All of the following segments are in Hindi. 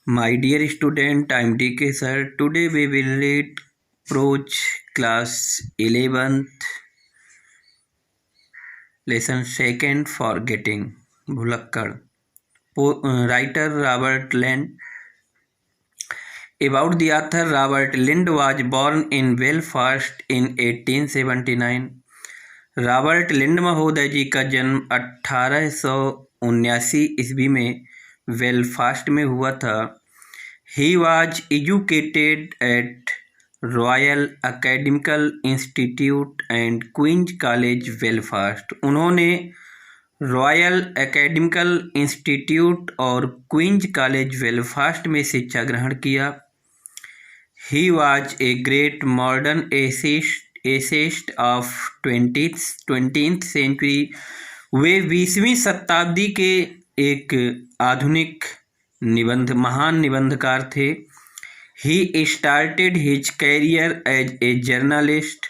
My dear student, I am DK sir. Today we will read Prose class 11th lesson 2nd Forgetting Bhulakkad. Writer Robert Lind. About the author, Robert Lind was born in Belfast in 1879. Robert लिंड महोदय जी का जन्म 1879 ईस्वी में बेलफास्ट में हुआ था। He was educated at Royal Academical Institute and Queen's College Belfast. उन्होंने रॉयल अकेडमिकल इंस्टीट्यूट और क्वींस कॉलेज बेलफास्ट में शिक्षा ग्रहण किया। He was a great modern essayist of 20th century. वे 20वीं शताब्दी के एक आधुनिक महान निबंधकार थे। He started his career as a journalist.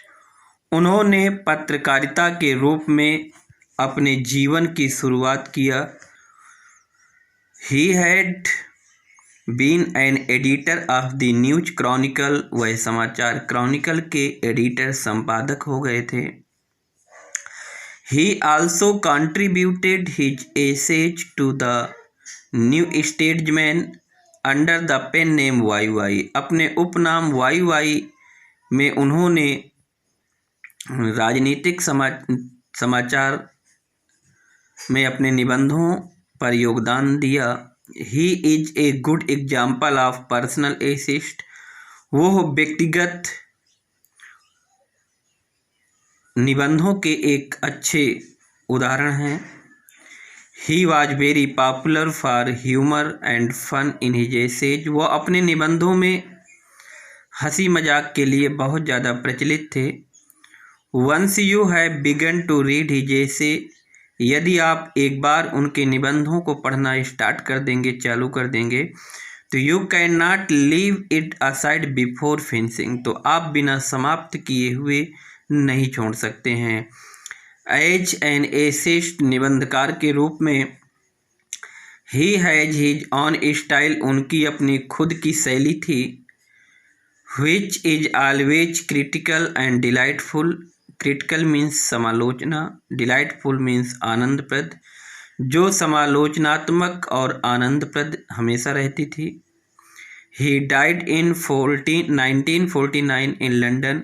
उन्होंने पत्रकारिता के रूप में अपने जीवन की शुरुआत किया। He had been an editor of the News Chronicle. वह समाचार क्रॉनिकल के एडिटर संपादक हो गए थे। He also contributed his essays to the New Statesman under the pen name Y. अपने उपनाम वाई में उन्होंने राजनीतिक समाचार में अपने निबंधों पर योगदान दिया। He is a good example of personal essayist. वो व्यक्तिगत निबंधों के एक अच्छे उदाहरण हैं। He was very popular for humour and fun in his essays. वो अपने निबंधों में हंसी मजाक के लिए बहुत ज़्यादा प्रचलित थे। Once you have begun to read his essay, यदि आप एक बार उनके निबंधों को पढ़ना स्टार्ट कर देंगे, चालू कर देंगे, तो you can not leave it aside before finishing. तो आप बिना समाप्त किए हुए नहीं छोड़ सकते हैं। एज एन एसेस्ट, निबंधकार के रूप में, he has his on style, उनकी अपनी खुद की शैली थी। Which is always critical and delightful. Critical means समालोचना, डिलाइटफुल मीन्स आनंदप्रद, जो समालोचनात्मक और आनंदप्रद हमेशा रहती थी। He died in 1949 in London.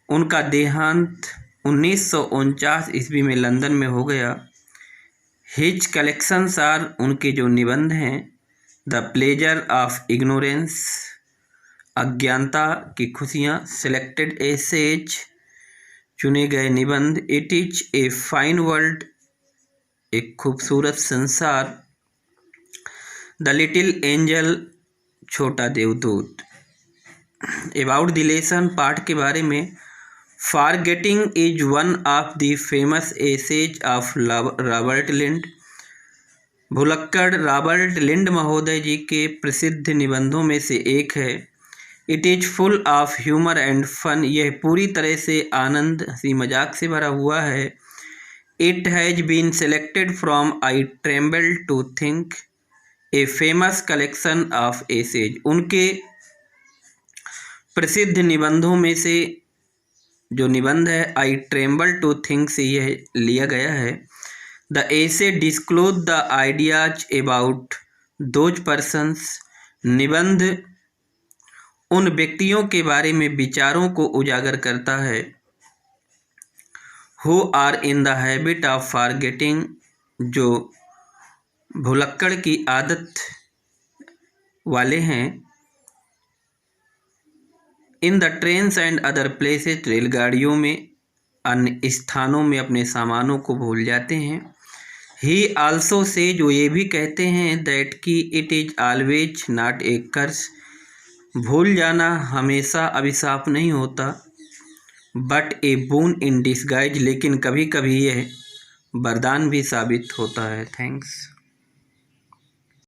उनका देहांत 1949 ईस्वी में लंदन में हो गया। हिज कलेक्शंस आर, उनके जो निबंध हैं, द प्लेजर ऑफ इग्नोरेंस, अज्ञानता की खुशियाँ, सेलेक्टेड एसेज, चुने गए निबंध, it is a fine world, एक खूबसूरत संसार, द लिटिल एंजल, छोटा देवदूत। अबाउट द लेसन, पाठ के बारे में, forgetting is one of the famous essays of Robert Lynd. भुलक्कड़ रॉबर्ट लिंड महोदय जी के प्रसिद्ध निबंधों में से एक है। It is full of humour and fun, यह पूरी तरह से आनंद, हंसी मजाक से भरा हुआ है। It has been selected from I tremble to think, a famous collection of essays. उनके प्रसिद्ध निबंधों में से जो निबंध है आई ट्रेम्बल टू थिंक से यह लिया गया है। The essay disclose the ideas about those persons, निबंध उन व्यक्तियों के बारे में विचारों को उजागर करता है। Who are in the habit of forgetting, जो भुलक्कड़ की आदत वाले हैं। In the trains and other places, रेलगाड़ियों में, अन्य स्थानों में अपने सामानों को भूल जाते हैं। ही आल्सो से, जो ये भी कहते हैं, दैट कि it is always not a curse, भूल जाना हमेशा अभिशाप नहीं होता, but A boon in disguise, लेकिन कभी कभी यह वरदान भी साबित होता है। थैंक्स।